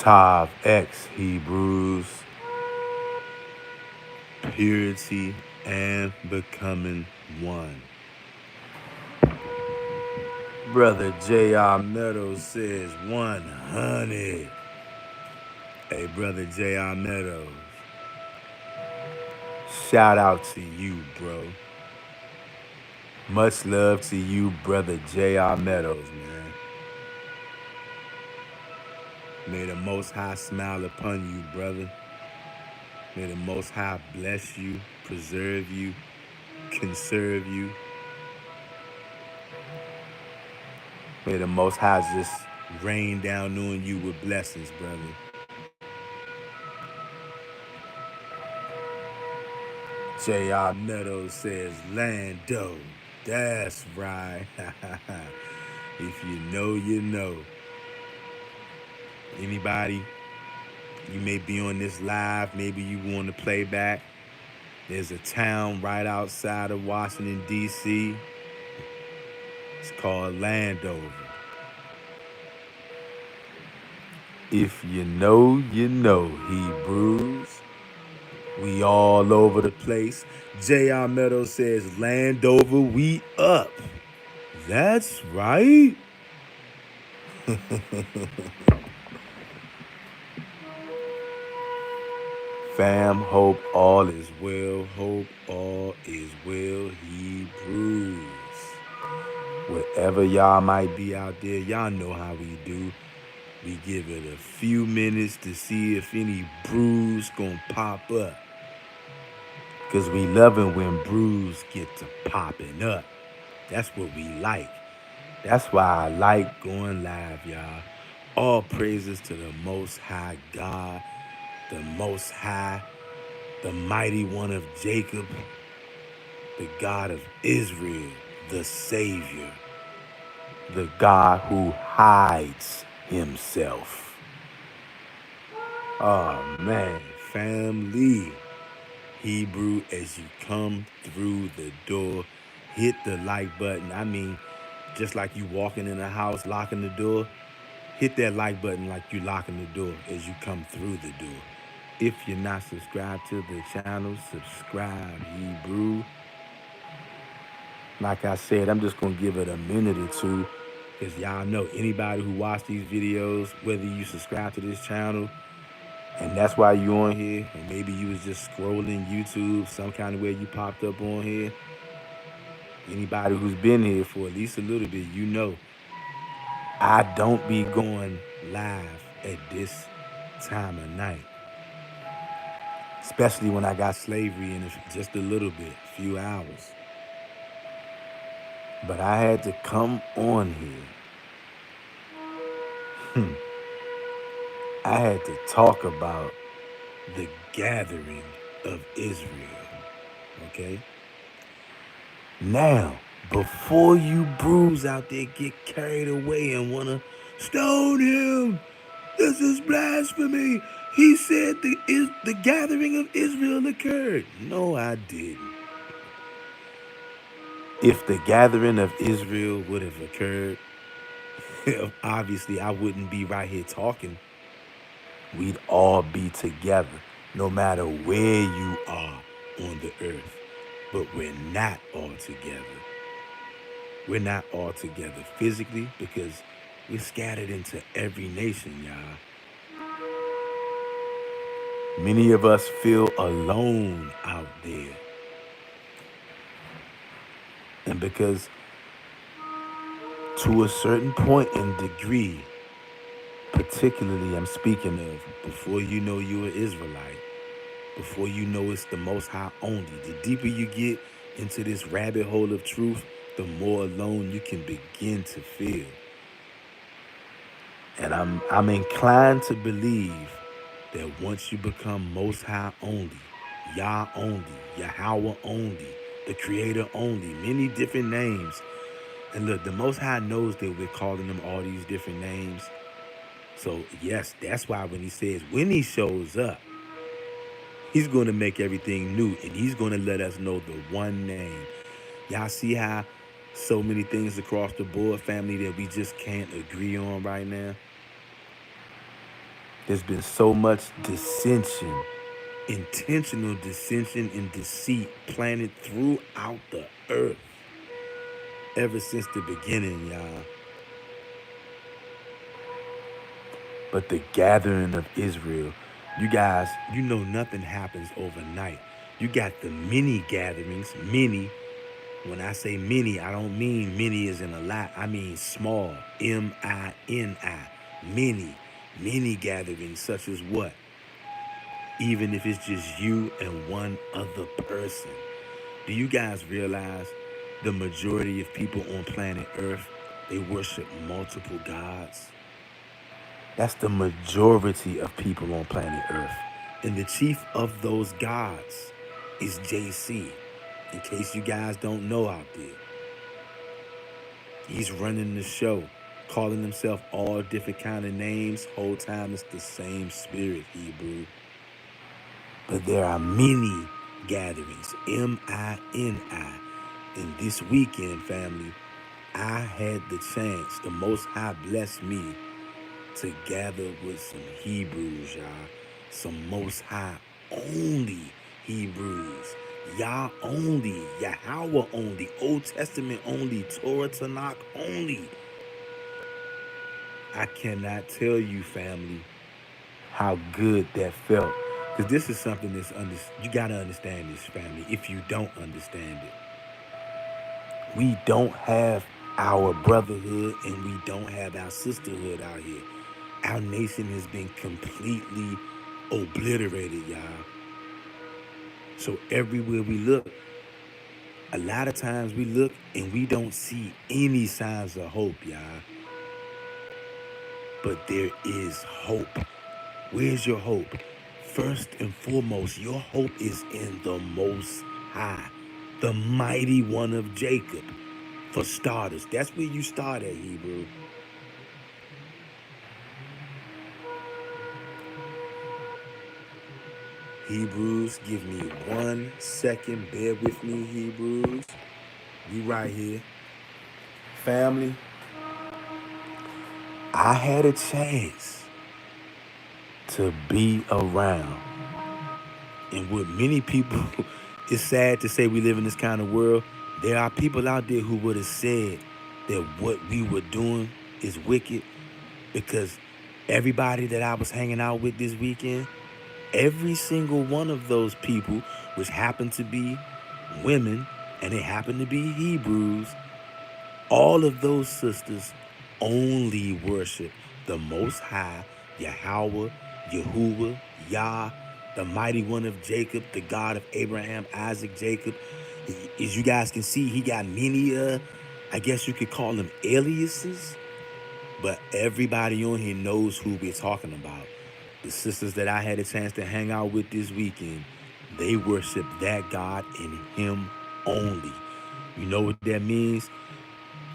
Tav X Hebrews, purity and becoming one. Brother J.R. Meadows says 100. Hey, brother J.R. Meadows, shout out to you, bro. Much love to you, brother J.R. Meadows, man. May the Most High smile upon you, brother. May the Most High bless you, preserve you, conserve you. May the Most High just rain down on you with blessings, brother. J.R. Meadows says, Lando. That's right. If you know, you know. Anybody, you may be on this live, maybe you want to play back. There's a town right outside of Washington, D.C. It's called Landover. If you know, you know, Hebrews. We all over the place. J.R. Meadows says, Landover, we up. That's right. Fam, hope all is well. Hope all is well, Hebrews. Wherever y'all might be out there, y'all know how we do. We give it a few minutes to see if any brews gonna pop up. Cause we loving when brews get to popping up. That's what we like. That's why I like going live, y'all. All praises to the Most High God, the Most High, the Mighty One of Jacob, the God of Israel, the Savior, the God who hides himself. Oh man, family. Hebrew, as you come through the door, hit the like button. I mean, just like you walking in a house, locking the door, hit that like button like you locking the door as you come through the door. If you're not subscribed to the channel, subscribe, Hebrew. Like I said, I'm just gonna give it a minute or two, because y'all know anybody who watch these videos, whether you subscribe to this channel, and that's why you on here, and maybe you was just scrolling YouTube, some kind of way you popped up on here. Anybody who's been here for at least a little bit, you know, I don't be going live at this time of night. Especially when I got slavery in just a little bit, a few hours. But I had to come on here. I had to talk about the gathering of Israel. Okay? Now, before you brews out there get carried away and wanna stone him, this is blasphemy. He said the gathering of Israel occurred. No, I didn't. If the gathering of Israel would have occurred, obviously I wouldn't be right here talking. We'd all be together, no matter where you are on the earth. But we're not all together. We're not all together physically because we're scattered into every nation, y'all. Many of us feel alone out there. And because to a certain point and degree, particularly I'm speaking of before you know you're an Israelite, before you know it's the Most High only, the deeper you get into this rabbit hole of truth, the more alone you can begin to feel. And I'm inclined to believe that once you become Most High only, Yah only, Yahweh only, the Creator only, many different names. And look, the Most High knows that we're calling them all these different names. So yes, that's why when he says, when he shows up, he's going to make everything new, and he's going to let us know the one name. Y'all see how so many things across the board, family, that we just can't agree on right now? There's been so much dissension, intentional dissension and deceit planted throughout the earth ever since the beginning, y'all. But the gathering of Israel, you guys, you know nothing happens overnight. You got the mini gatherings, many. When I say many, I don't mean many as in a lot. I mean small, M-I-N-I, many, many gatherings such as what? Even if it's just you and one other person. Do you guys realize the majority of people on planet Earth, they worship multiple gods? That's the majority of people on planet Earth. And the chief of those gods is JC. In case you guys don't know out there, he's running the show, calling himself all different kind of names. Whole time it's the same spirit, Hebrew. But there are many gatherings, M-I-N-I. And this weekend, family, I had the chance, the Most High blessed me to gather with some Hebrews, y'all. Some Most High only Hebrews. Yah only, Yahweh only, Old Testament only, Torah Tanakh only. I cannot tell you, family, how good that felt. Because this is something you got to understand this, family, if you don't understand it. We don't have our brotherhood and we don't have our sisterhood out here. Our nation has been completely obliterated, y'all. So everywhere we look, a lot of times we look and we don't see any signs of hope, y'all. But there is hope. Where's your hope? First and foremost, your hope is in the Most High, the mighty one of Jacob. For starters, that's where you start at, Hebrew. Hebrews, give me 1 second. Bear with me, Hebrews. We right here. Family, I had a chance to be around. And with many people, it's sad to say we live in this kind of world. There are people out there who would have said that what we were doing is wicked because everybody that I was hanging out with this weekend, every single one of those people, which happened to be women and they happened to be Hebrews, all of those sisters only worship the Most High, Yahweh, Yahuwah, Yah, the mighty one of Jacob, the God of Abraham, Isaac, Jacob. As you guys can see, he got many, I guess you could call them aliases, but everybody on here knows who we're talking about. The sisters that I had a chance to hang out with this weekend, they worship that God and him only. You know what that means?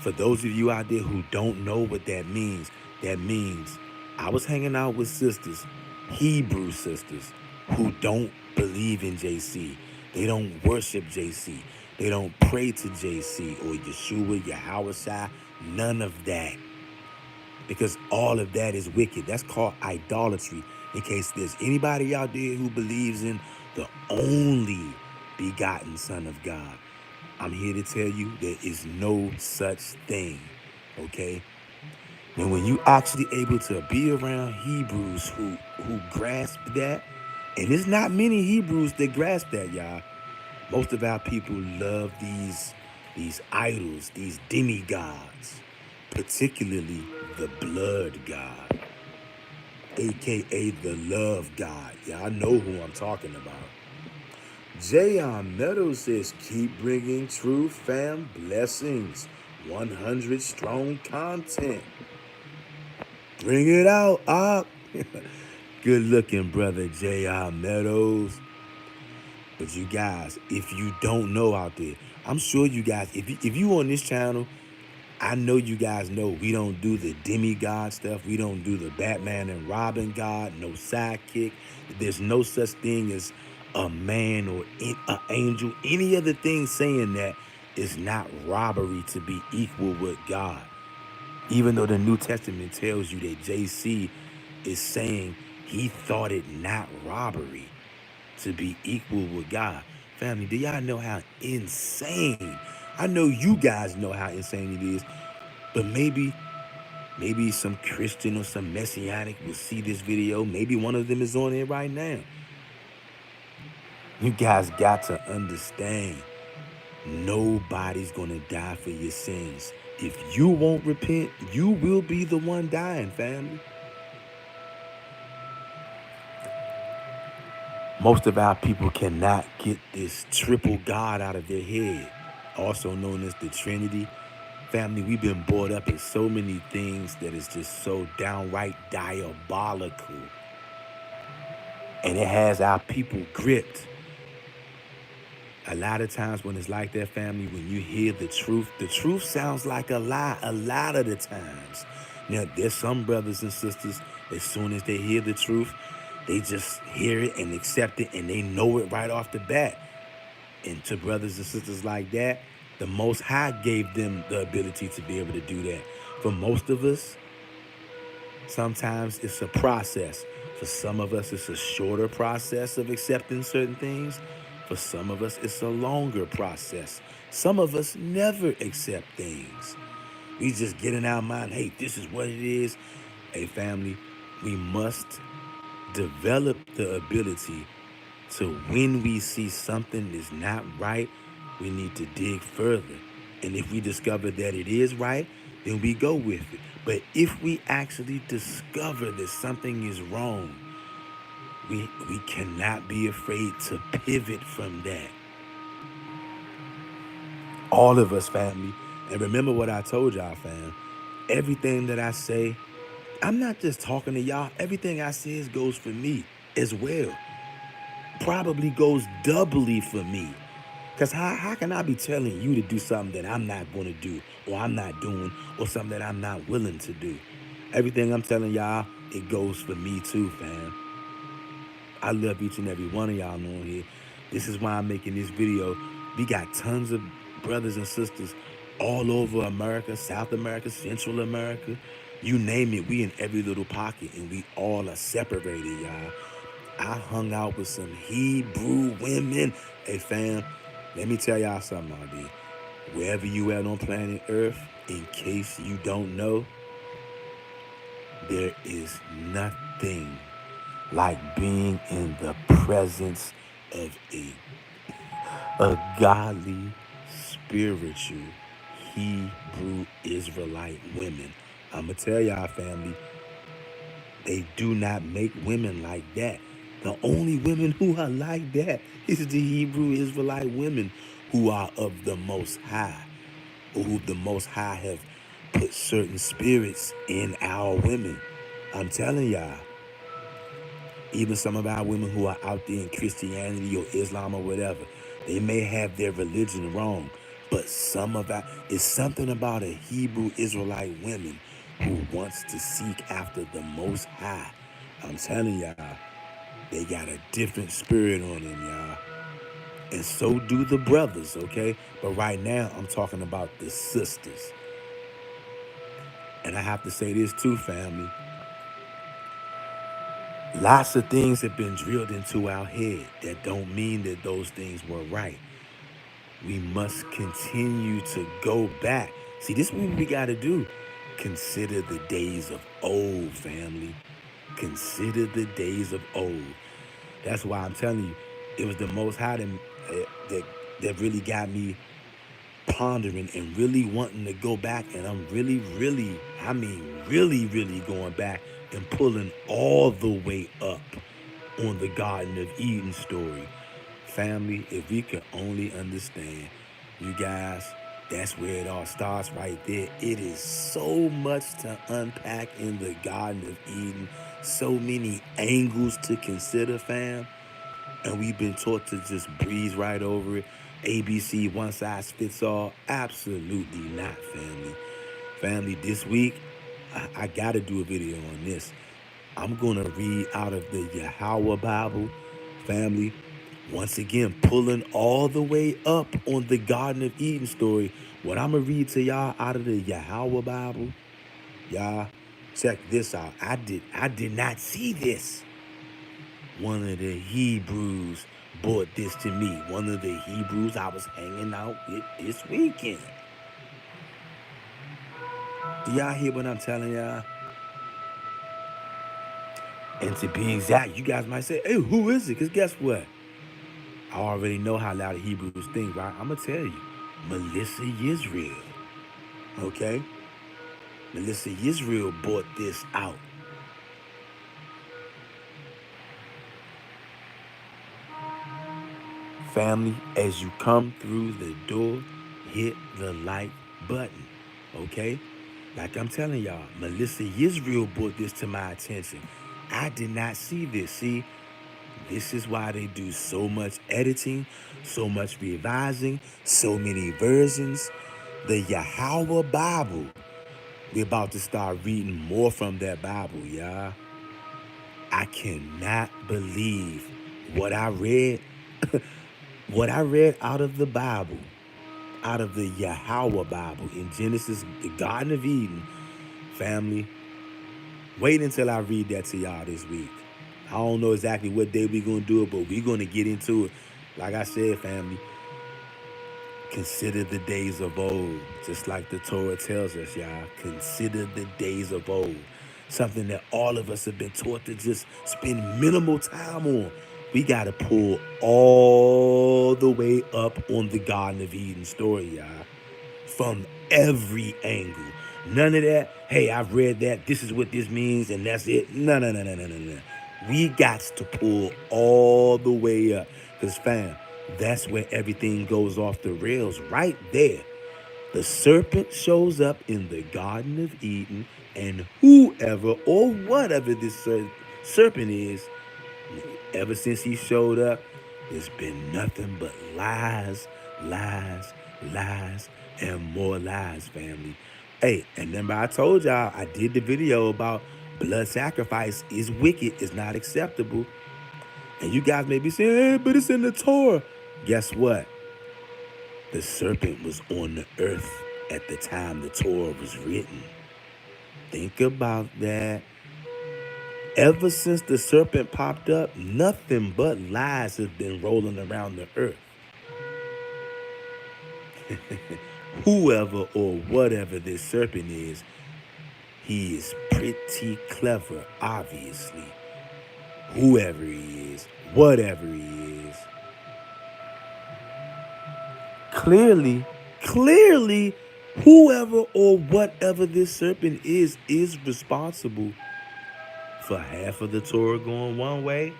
For those of you out there who don't know what that means I was hanging out with sisters, Hebrew sisters, who don't believe in JC. They don't worship JC. They don't pray to JC or Yeshua, Yahweh, none of that. Because all of that is wicked. That's called idolatry. In case there's anybody out there who believes in the only begotten Son of God, I'm here to tell you there is no such thing, okay? And when you actually able to be around Hebrews who grasp that, and there's not many Hebrews that grasp that, y'all. Most of our people love these idols, these demigods, particularly the blood god, aka the love god. Y'all know who I'm talking about. Jayon Meadows says, keep bringing true fam blessings. 100 strong content. Bring it out, up. Good looking, brother Jayon Meadows. But you guys, if you don't know out there, I'm sure you guys, if you on this channel, I know you guys know we don't do the demigod stuff. We don't do the Batman and Robin God, no sidekick. There's no such thing as a man or an angel. Any other thing saying that is not robbery to be equal with God. Even though the New Testament tells you that JC is saying He thought it not robbery to be equal with God. Family, do y'all know how insane? I know you guys know how insane it is, but maybe some Christian or some Messianic will see this video. Maybe one of them is on it right now. You guys got to understand, nobody's gonna die for your sins. If you won't repent, you will be the one dying, family. Most of our people cannot get this triple God out of their head, also known as the Trinity. Family, we've been brought up in so many things that is just so downright diabolical. And it has our people gripped. A lot of times when it's like that, family, when you hear the truth sounds like a lie a lot of the times. Now, there's some brothers and sisters, as soon as they hear the truth, they just hear it and accept it, and they know it right off the bat. And to brothers and sisters like that, the Most High gave them the ability to be able to do that. For most of us, sometimes it's a process. For some of us, it's a shorter process of accepting certain things. For some of us, it's a longer process. Some of us never accept things. We just get in our mind, hey, this is what it is. Hey, family, we must develop the ability to, when we see something is not right, we need to dig further. And if we discover that it is right, then we go with it. But if we actually discover that something is wrong, we cannot be afraid to pivot from that. All of us, family. And remember what I told y'all, fam. Everything that I say, I'm not just talking to y'all. Everything I say goes for me as well. Probably goes doubly for me. Because how can I be telling you to do something that I'm not going to do, or I'm not doing, or something that I'm not willing to do? Everything I'm telling y'all, it goes for me too, fam. I love each and every one of y'all on here. This is why I'm making this video. We got tons of brothers and sisters all over America, South America, Central America. You name it, we in every little pocket, and we all are separated, y'all. I hung out with some Hebrew women. Hey, fam, let me tell y'all something out there. Wherever you at on planet Earth, in case you don't know, there is nothing like being in the presence of a godly, spiritual Hebrew Israelite women. I'ma tell y'all, family, they do not make women like that. The only women who are like that is the Hebrew Israelite women who are of the Most High, or who the Most High have put certain spirits in our women. I'm telling y'all, even some of our women who are out there in Christianity or Islam or whatever, they may have their religion wrong, but it's something about a Hebrew Israelite woman who wants to seek after the Most High. I'm telling y'all, they got a different spirit on them, y'all. And so do the brothers, okay? But right now, I'm talking about the sisters. And I have to say this too, family. Lots of things have been drilled into our head that don't mean that those things were right. We must continue to go back. See, this is what we got to do. Consider the days of old, family. Consider the days of old. That's why I'm telling you, it was the Most High that really got me pondering and really wanting to go back. And I'm really going back and pulling all the way up on the Garden of Eden story. Family, if we could only understand, you guys, that's where it all starts right there. It is so much to unpack in the Garden of Eden. So many angles to consider, fam. And we've been taught to just breeze right over it. ABC, one size fits all. Absolutely not, family. Family, this week, I got to do a video on this. I'm going to read out of the Yahweh Bible, family. Once again, pulling all the way up on the Garden of Eden story. What I'm going to read to y'all out of the Yahweh Bible, y'all, check this out. I did not see this. One of the Hebrews brought this to me. One of the Hebrews I was hanging out with this weekend. Do y'all hear what I'm telling y'all? And to be exact, you guys might say, hey, who is it? Because guess what? I already know how a lot of Hebrews think, right? I'm going to tell you. Melissa Yisrael. Okay? Melissa Yisrael brought this out. Family, as you come through the door, hit the like button. Okay? Like I'm telling y'all, Melissa Yisrael brought this to my attention. I did not see this. See, this is why they do so much editing, so much revising, so many versions. The Yahweh Bible. We're about to start reading more from that Bible, y'all. I cannot believe what I read. What I read out of the Bible, out of the Yahweh Bible in Genesis, the Garden of Eden. Family, wait until I read that to y'all this week. I don't know exactly what day we're going to do it, but we're going to get into it. Like I said, family, consider the days of old. Just like the Torah tells us, y'all. Consider the days of old. Something that all of us have been taught to just spend minimal time on. We got to pull all the way up on the Garden of Eden story, y'all. From every angle. None of that, hey, I've read that, this is what this means, and that's it. No, no, no, no, no, no, no. We got to pull all the way up. Because, fam, that's where everything goes off the rails right there. The serpent shows up in the Garden of Eden, and whoever or whatever this serpent is, ever since he showed up, there's been nothing but lies, lies, lies, and more lies, family. Hey, and remember I told y'all, I did the video about blood sacrifice is wicked, it's not acceptable. And you guys may be saying, hey, but it's in the Torah. Guess what? The serpent was on the earth at the time the Torah was written. Think about that. Ever since the serpent popped up, nothing but lies have been rolling around the earth. Whoever or whatever this serpent is, he is pretty clever, obviously. Whoever he is, whatever he is. Clearly, whoever or whatever this serpent is responsible for half of the Torah going one way,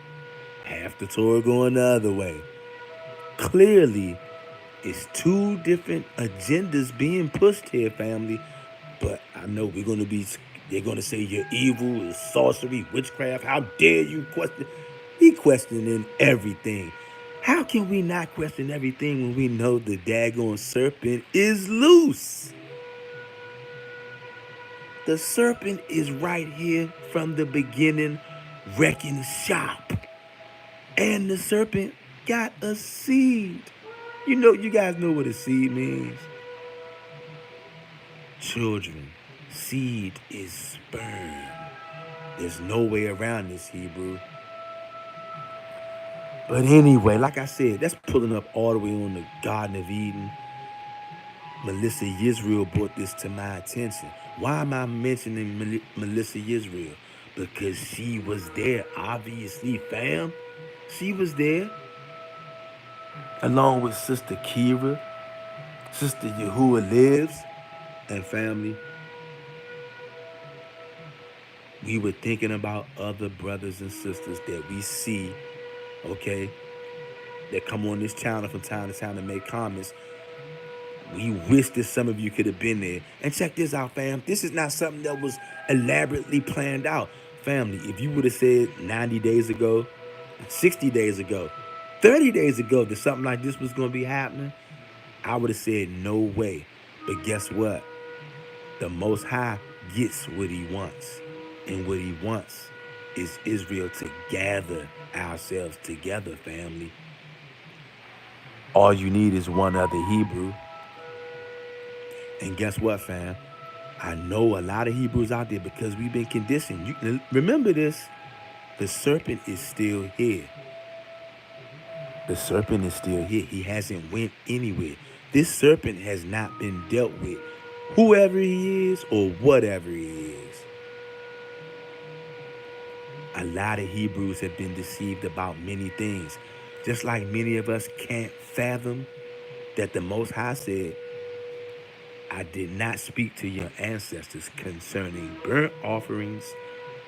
half the Torah going the other way. Clearly, it's two different agendas being pushed here, family. But I know they're going to say you're evil, it's sorcery, witchcraft. How dare you question? We questioning everything. How can we not question everything when we know the daggone serpent is loose? The serpent is right here from the beginning, wrecking shop. And the serpent got a seed. You guys know what a seed means. Children, seed is sperm. There's no way around this, Hebrew. But anyway, like I said, that's pulling up all the way on the Garden of Eden. Melissa Yisrael brought this to my attention. Why am I mentioning Melissa Yisrael? Because she was there, obviously, fam. She was there. Along with Sister Kira, Sister Yahuwah Lives, and family. We were thinking about other brothers and sisters that we see, okay, that come on this channel from time to time to make comments. We wish that some of you could have been there. And check this out, fam. This is not something that was elaborately planned out. Family, if you would have said 90 days ago, 60 days ago, 30 days ago that something like this was going to be happening, I would have said no way. But guess what? The Most High gets what he wants. And what he wants is Israel to gather ourselves together, family. All you need is one other Hebrew. And guess what, fam? I know a lot of Hebrews out there because we've been conditioned. You can remember this. The serpent is still here. The serpent is still here. He hasn't went anywhere. This serpent has not been dealt with. Whoever he is or whatever he is. A lot of Hebrews have been deceived about many things. Just like many of us can't fathom that the Most High said, I did not speak to your ancestors concerning burnt offerings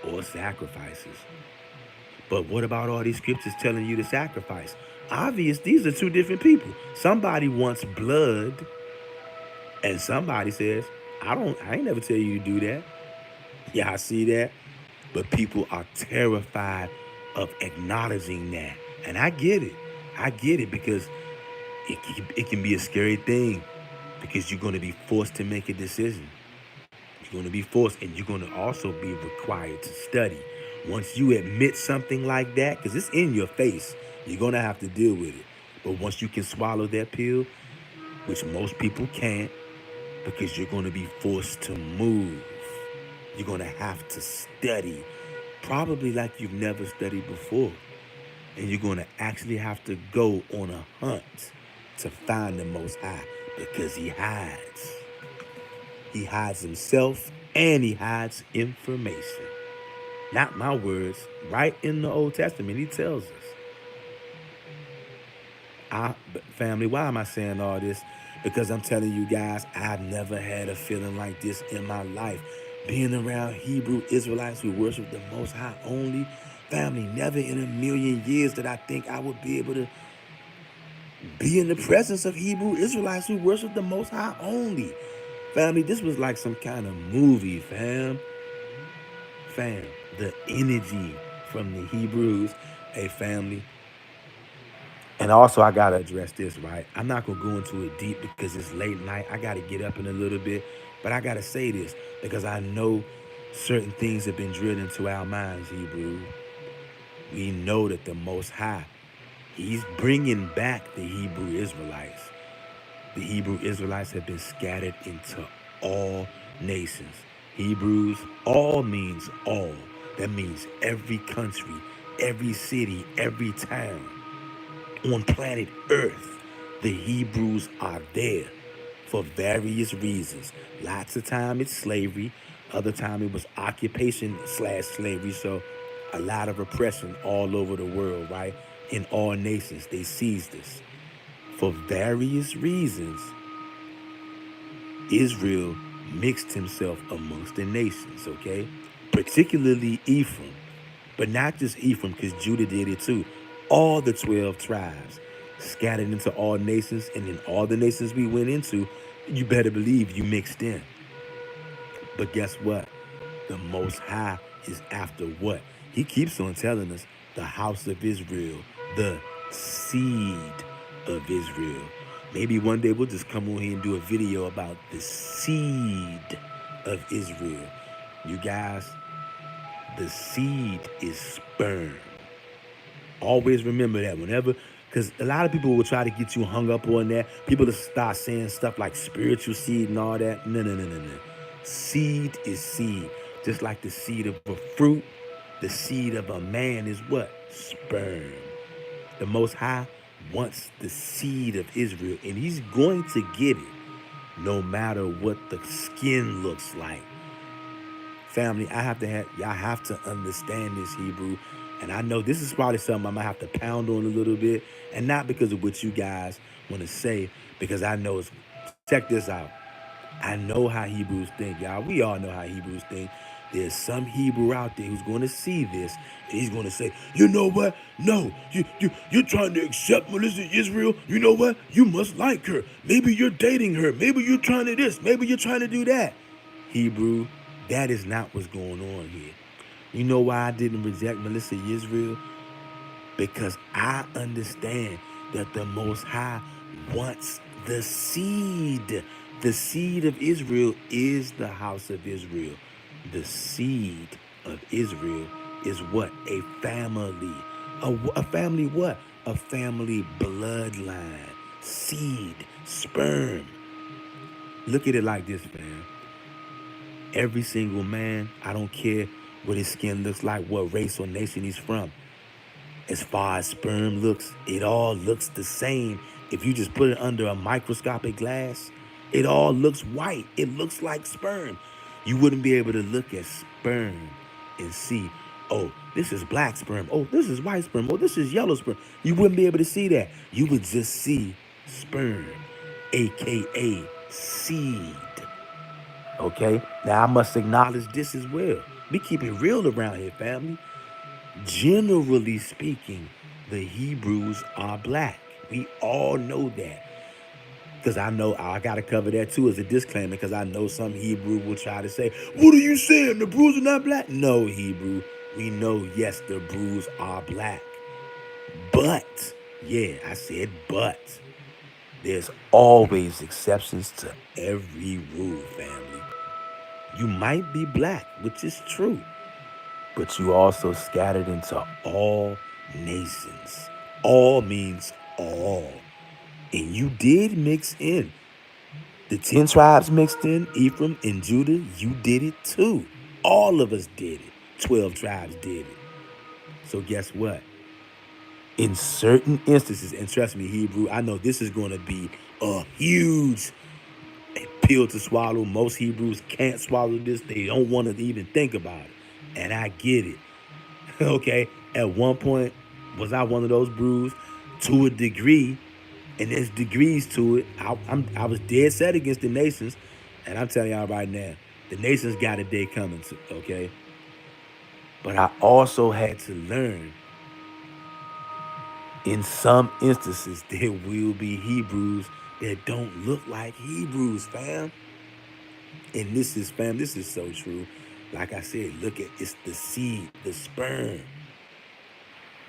or sacrifices. But what about all these scriptures telling you to sacrifice? Obvious, these are two different people. Somebody wants blood, and somebody says, I ain't never tell you to do that. Yeah, I see that. But people are terrified of acknowledging that. And I get it. I get it because it can be a scary thing because you're going to be forced to make a decision. You're going to be forced, and you're going to also be required to study. Once you admit something like that, because it's in your face, you're going to have to deal with it. But once you can swallow that pill, which most people can't, because you're going to be forced to move. You're going to have to study, probably like you've never studied before. And you're going to actually have to go on a hunt to find the Most High because he hides. He hides himself and he hides information. Not my words. Right in the Old Testament, he tells us. Family, why am I saying all this? Because I'm telling you guys, I've never had a feeling like this in my life. Being around Hebrew Israelites who worship the Most High only, family, never in a million years did I think I would be able to be in the presence of Hebrew Israelites who worship the Most High only. Family, this was like some kind of movie, fam. Fam, the energy from the Hebrews, hey family. And also, I gotta address this, right? I'm not gonna go into it deep because it's late night. I gotta get up in a little bit, but I gotta say this because I know certain things have been drilled into our minds, Hebrew. We know that the Most High, he's bringing back the Hebrew Israelites. The Hebrew Israelites have been scattered into all nations. Hebrews, all means all. That means every country, every city, every town on planet Earth. The Hebrews are there for various reasons. Lots of time it's slavery. Other time it was occupation / slavery. So a lot of oppression all over the world, right? In all nations, they seized us. For various reasons, Israel mixed himself amongst the nations, okay? Particularly Ephraim. But not just Ephraim, because Judah did it too. All the 12 tribes scattered into all nations, and in all the nations we went into, you better believe you mixed in. But guess what? The Most High is after what? He keeps on telling us the house of Israel, the seed of Israel. Maybe one day we'll just come on here and do a video about the seed of Israel. You guys, the seed is sperm. Always remember that whenever, because a lot of people will try to get you hung up on that. People will start saying stuff like spiritual seed and all that. No, no, no, no, no. Seed is seed. Just like the seed of a fruit, the seed of a man is what? Sperm. The Most High wants the seed of Israel, and he's going to get it no matter what the skin looks like. Family, y'all have to understand this, Hebrew. And I know this is probably something I might have to pound on a little bit. And not because of what you guys want to say, because I know it's, check this out. I know how Hebrews think, y'all. We all know how Hebrews think. There's some Hebrew out there who's going to see this, and he's going to say, you know what? No, you're trying to accept Melissa Israel. You know what? You must like her. Maybe you're dating her. Maybe you're trying to this. Maybe you're trying to do that. Hebrew, that is not what's going on here. You know why I didn't reject Melissa Israel? Because I understand that the Most High wants the seed. The seed of Israel is the house of Israel. The seed of Israel is what? A family. A family what? A family bloodline. Seed. Sperm. Look at it like this, man. Every single man, I don't care what his skin looks like, what race or nation he's from. As far as sperm looks, it all looks the same. If you just put it under a microscopic glass, it all looks white. It looks like sperm. You wouldn't be able to look at sperm and see, oh, this is black sperm. Oh, this is white sperm. Oh, this is yellow sperm. You wouldn't be able to see that. You would just see sperm, aka seed. Okay? Now I must acknowledge this as well. We keep it real around here, family. Generally speaking, the Hebrews are black. We all know that. Because I know I got to cover that too as a disclaimer, because I know some Hebrew will try to say, what are you saying? The Brews are not black? No, Hebrew. We know, yes, the Brews are black. But, yeah, I said but. There's always exceptions to every rule, family. You might be black, which is true, but you also scattered into all nations. All means all. And you did mix in. The 10 tribes mixed in, Ephraim and Judah, you did it too. All of us did it. 12 tribes did it. So guess what? In certain instances, and trust me, Hebrew, I know this is going to be a huge pill to swallow. Most Hebrews can't swallow this. They don't want to even think about it. And I get it. Okay? At one point, was I one of those Brews? To a degree, and there's degrees to it. I was dead set against the nations, and I'm telling y'all right now, the nations got a day coming, okay? But I also had to learn, in some instances, there will be Hebrews that don't look like Hebrews, fam. And this is so true. Like I said, look at, it's the seed, the sperm,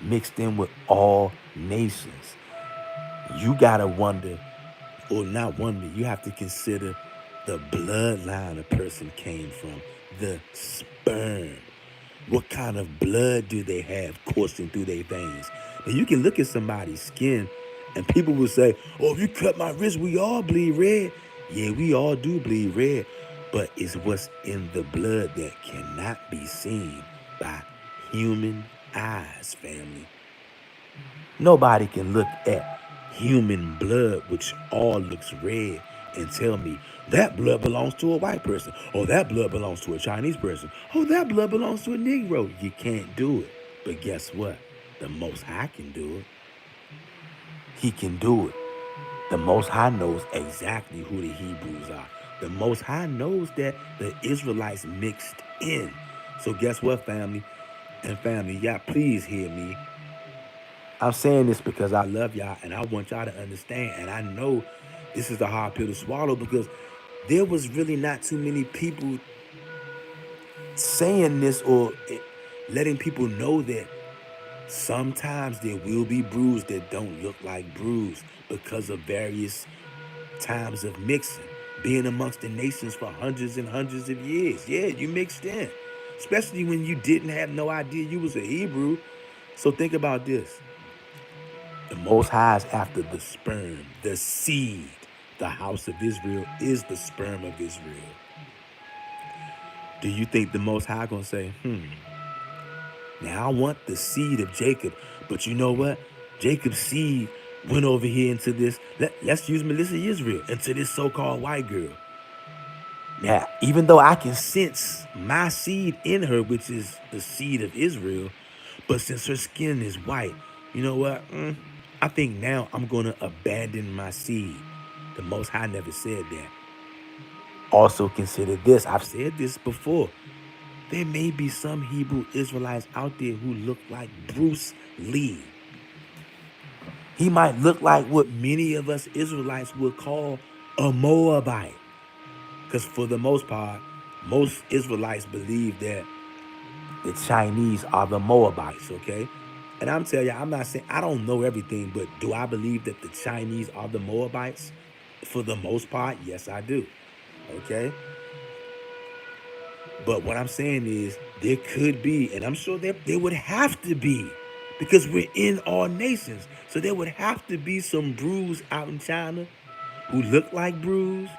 mixed in with all nations. You gotta wonder, or not wonder, you have to consider the bloodline a person came from, the sperm. What kind of blood do they have coursing through their veins? Now you can look at somebody's skin and people will say, oh, if you cut my wrist, we all bleed red. Yeah, we all do bleed red, but it's what's in the blood that cannot be seen by human eyes, family. Nobody can look at human blood, which all looks red, and tell me that blood belongs to a white person, or that blood belongs to a Chinese person, or that blood belongs to a Negro. You can't do it. But guess what? The Most High can do it. He can do it. The Most High knows exactly who the Hebrews are. The Most High knows that the Israelites mixed in. So guess what, family? And family, y'all, please hear me. I'm saying this because I love y'all and I want y'all to understand. And I know this is a hard pill to swallow because there was really not too many people saying this or letting people know that sometimes there will be brews that don't look like brews because of various times of mixing, being amongst the nations for hundreds and hundreds of years. Yeah, you mixed in, especially when you didn't have no idea you was a Hebrew. So think about this. The Most High is after the sperm, the seed. The house of Israel is the sperm of Israel. Do you think the Most High gonna say, now I want the seed of Jacob, but you know what? Jacob's seed went over here into this, let's use Melissa Israel, into this so-called white girl. Now, even though I can sense my seed in her, which is the seed of Israel, but since her skin is white, you know what? I think now I'm going to abandon my seed. The Most High never said that. Also consider this. I've said this before. There may be some Hebrew Israelites out there who look like Bruce Lee. He might look like what many of us Israelites would call a Moabite. Because for the most part, most Israelites believe that the Chinese are the Moabites, okay? And I'm telling you, I'm not saying, I don't know everything, but do I believe that the Chinese are the Moabites? For the most part, yes, I do, okay? But what I'm saying is there could be, and I'm sure there would have to be, because we're in all nations. So there would have to be some brews out in China who look like brews,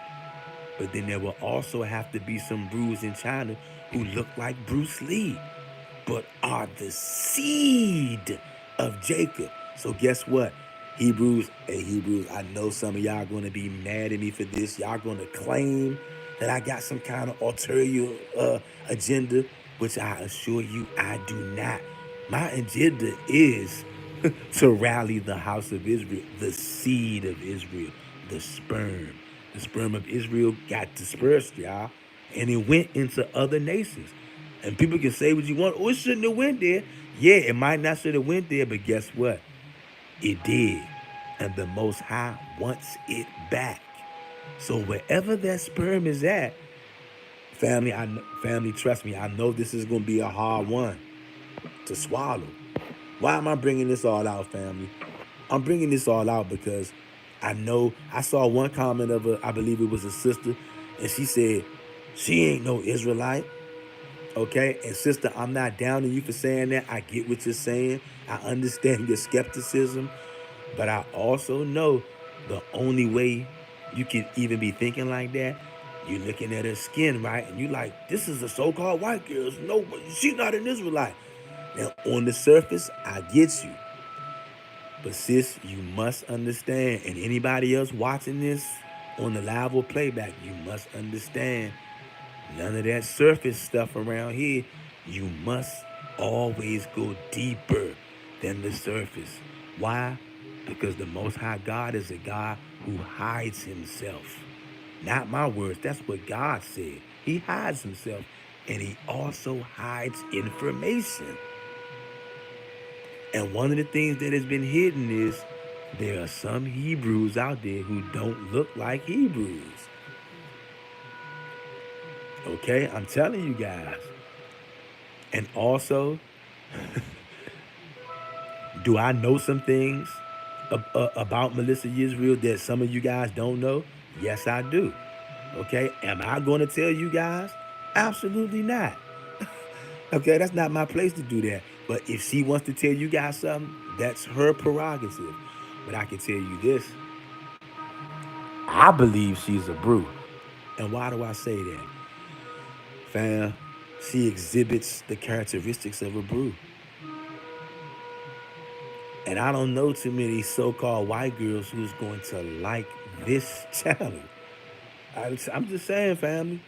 But then there will also have to be some brews in China who look like Bruce Lee, but are the seed of Jacob. So guess what? Hebrews, I know some of y'all gonna be mad at me for this. Y'all gonna claim that I got some kind of ulterior agenda, which I assure you I do not. My agenda is to rally the house of Israel, the seed of Israel, the sperm. The sperm of Israel got dispersed, y'all, and it went into other nations. And people can say what you want. Oh, it shouldn't have went there. Yeah, it might not should have went there, but guess what? It did. And the Most High wants it back. So wherever that sperm is at, family, trust me, I know this is gonna be a hard one to swallow. Why am I bringing this all out, family? I'm bringing this all out because I know I saw one comment of I believe it was a sister, and she said, she ain't no Israelite. Okay, and sister, I'm not downing you for saying that. I get what you're saying. I understand your skepticism, but I also know the only way you can even be thinking like that, you're looking at her skin, right? And you like, this is a so-called white girl. No, she's not an Israelite. Now, on the surface, I get you. But sis, you must understand, and anybody else watching this on the live or playback, you must understand none of that surface stuff around here. You must always go deeper than the surface. Why? Because the Most High God is a God who hides himself. Not my words, that's what God said. He hides himself, and he also hides information. And one of the things that has been hidden is there are some Hebrews out there who don't look like Hebrews. Okay, I'm telling you guys. And also, do I know some things about Melissa Yisrael that some of you guys don't know? Yes, I do. Okay, am I going to tell you guys? Absolutely not. Okay, that's not my place to do that. But if she wants to tell you guys something, that's her prerogative. But I can tell you this, I believe she's a brew. And why do I say that? Fam, she exhibits the characteristics of a brew. And I don't know too many so-called white girls who's going to like this channel. I'm just saying, family.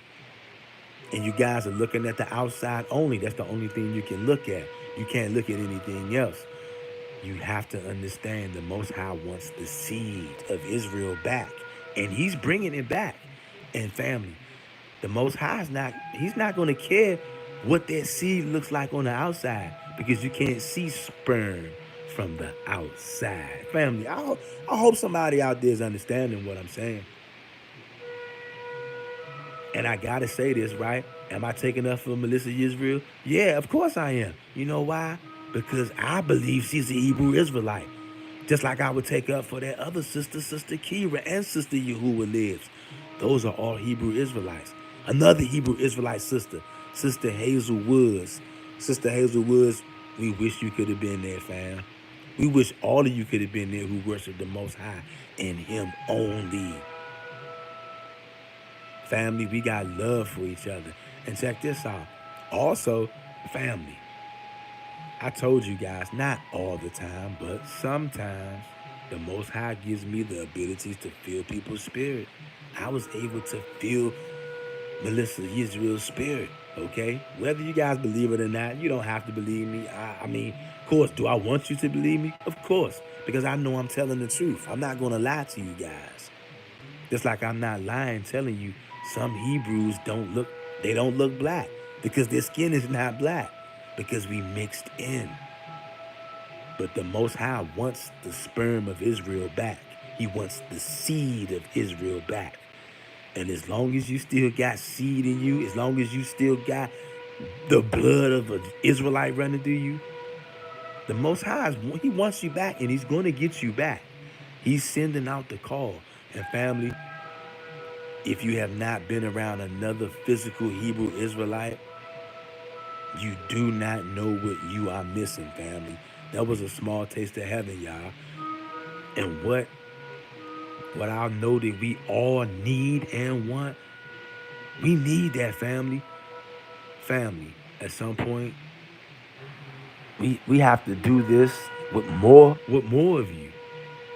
And you guys are looking at the outside only. That's the only thing you can look at. You can't look at anything else. You have to understand the Most High wants the seed of Israel back. And he's bringing it back. And family, the Most High he's not going to care what that seed looks like on the outside because you can't see sperm from the outside. Family, I hope somebody out there is understanding what I'm saying. And I gotta say this, right? Am I taking up for Melissa Yisrael? Yeah, of course I am. You know why? Because I believe she's a Hebrew Israelite. Just like I would take up for that other sister, Sister Kira, and Sister Yahuwah lives. Those are all Hebrew Israelites. Another Hebrew Israelite sister, Sister Hazel Woods. Sister Hazel Woods, we wish you could have been there, fam. We wish all of you could have been there who worship the Most High and him only. Family, we got love for each other. And check this out. Also, family, I told you guys, not all the time, but sometimes the Most High gives me the abilities to feel people's spirit. I was able to feel Melissa Yisrael's spirit, okay? Whether you guys believe it or not, you don't have to believe me. I mean, of course, do I want you to believe me? Of course, because I know I'm telling the truth. I'm not going to lie to you guys. Just like I'm not lying telling you some Hebrews don't look black because their skin is not black because we mixed in. But the Most High wants the sperm of Israel back. He wants the seed of Israel back. And as long as you still got seed in you, as long as you still got the blood of an Israelite running through you, the Most High, he wants you back and he's going to get you back. He's sending out the call. And family, if you have not been around another physical Hebrew Israelite, you do not know what you are missing, family. That was a small taste of heaven, y'all. And what I know that we all need and want, We need that family. Family. At some point, we have to do this with more of you.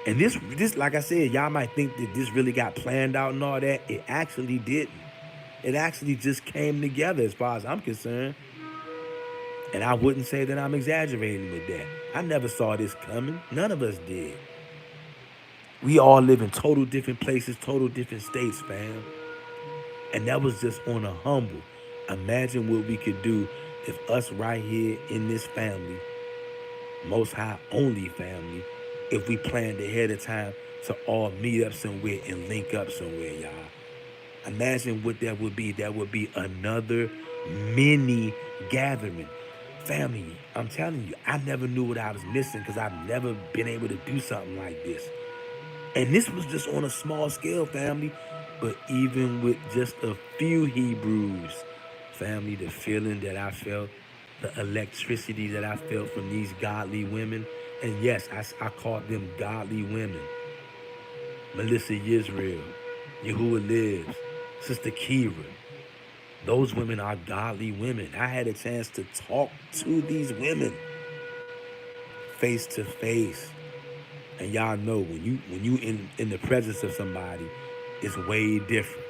And this like I said, y'all might think that this really got planned out and all that. It actually didn't. It actually just came together as far as I'm concerned. And I wouldn't say that I'm exaggerating with that. I never saw this coming. None of us did. We all live in total different places, total different states, fam. And that was just on a humble. Imagine what we could do if us right here in this family, Most High only family, if we planned ahead of time to all meet up somewhere and link up somewhere, y'all. Imagine what that would be. That would be another mini gathering. Family, I'm telling you, I never knew what I was missing because I've never been able to do something like this. And this was just on a small scale, family. But even with just a few Hebrews, family, the feeling that I felt, the electricity that I felt from these godly women, and yes, I called them godly women. Melissa Yisrael, Yahuwah Lives, Sister Kira. Those women are godly women. I had a chance to talk to these women face to face. And y'all know when you in the presence of somebody, it's way different.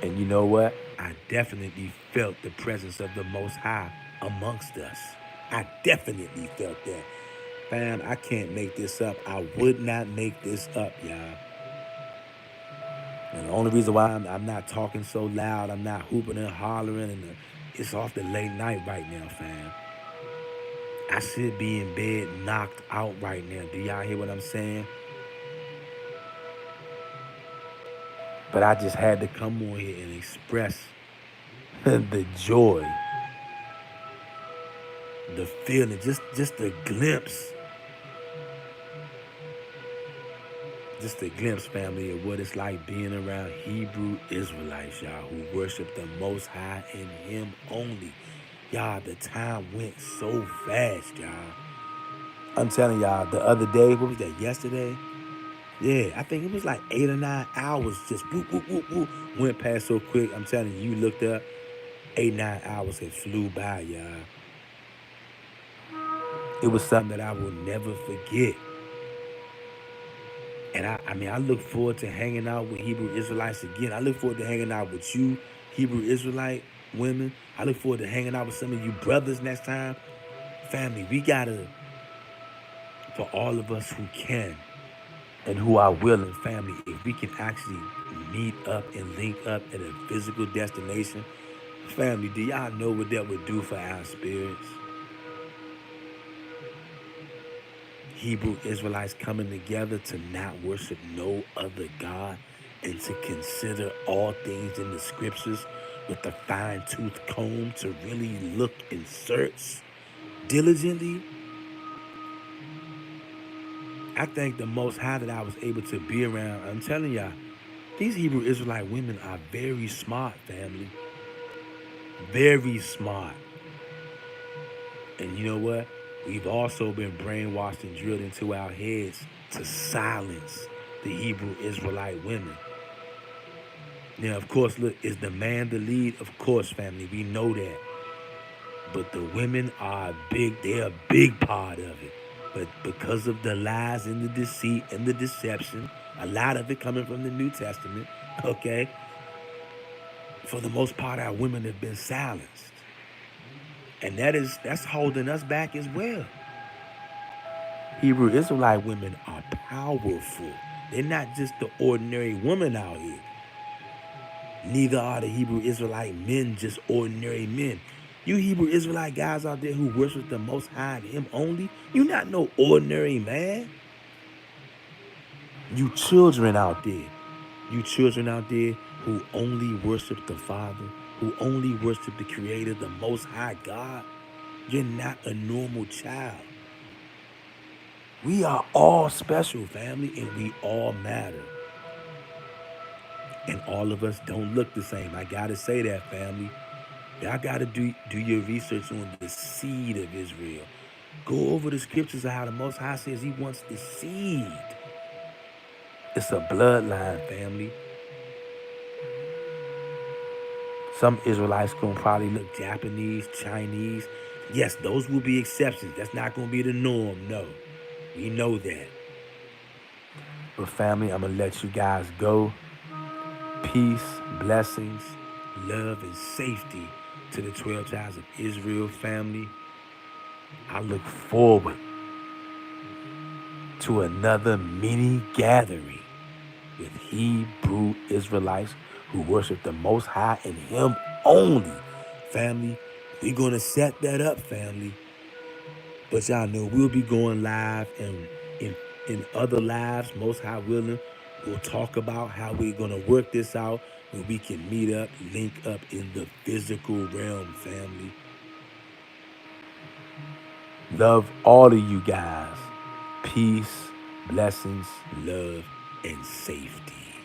And you know what? I definitely felt the presence of the Most High amongst us. I definitely felt that. Fam, I can't make this up. I would not make this up, y'all. And the only reason why I'm not talking so loud, I'm not hooping and hollering, and it's off the late night right now, fam. I should be in bed knocked out right now. Do y'all hear what I'm saying? But I just had to come on here and express the joy, the feeling, just a glimpse. Just a glimpse, family, of what it's like being around Hebrew Israelites, y'all, who worship the Most High and Him only. Y'all, the time went so fast, y'all. I'm telling y'all, the other day, what was that, yesterday? Yeah, I think it was like 8 or 9 hours just whoop, whoop, whoop, whoop, went past so quick. I'm telling you, you looked up, 8, 9 hours had flew by, y'all. It was something that I will never forget. And I mean, I look forward to hanging out with Hebrew Israelites again. I look forward to hanging out with you, Hebrew Israelite women. I look forward to hanging out with some of you brothers next time. Family, we gotta, for all of us who can and who are willing, family, if we can actually meet up and link up at a physical destination, family, do y'all know what that would do for our spirits? Hebrew Israelites coming together to not worship no other God and to consider all things in the scriptures with a fine-tooth comb to really look and search diligently. I thank the Most High that I was able to be around. I'm telling y'all, these Hebrew Israelite women are very smart, family. Very smart. And you know what? We've also been brainwashed and drilled into our heads to silence the Hebrew Israelite women. Now, of course, look, is the man the lead? Of course, family, we know that. But the women are they're a big part of it. But because of the lies and the deceit and the deception, a lot of it coming from the New Testament, okay, for the most part, our women have been silenced. And that's holding us back as well. Hebrew Israelite women are powerful. They're not just the ordinary woman out here. Neither are the Hebrew Israelite men just ordinary men. You Hebrew Israelite guys out there who worship the Most High and Him only, you not no ordinary man. You children out there. You children out there who only worship the Father, who only worship the Creator, the Most High God. You're not a normal child. We are all special, family, and we all matter. And all of us don't look the same. I gotta say that, family. Y'all gotta do your research on the seed of Israel. Go over the scriptures of how the Most High says He wants the seed. It's a bloodline, family. Some Israelites gonna probably look Japanese, Chinese. Yes, those will be exceptions. That's not gonna be the norm. No, we know that. But family, I'm gonna let you guys go. Peace, blessings, love, and safety to the 12 tribes of Israel family. I look forward to another mini gathering with Hebrew Israelites who worship the Most High and Him only. Family, we're going to set that up, family. But y'all know we'll be going live and in other lives, Most High willing. We'll talk about how we're going to work this out when we can meet up, link up in the physical realm, family. Love all of you guys. Peace, blessings, love, and safety.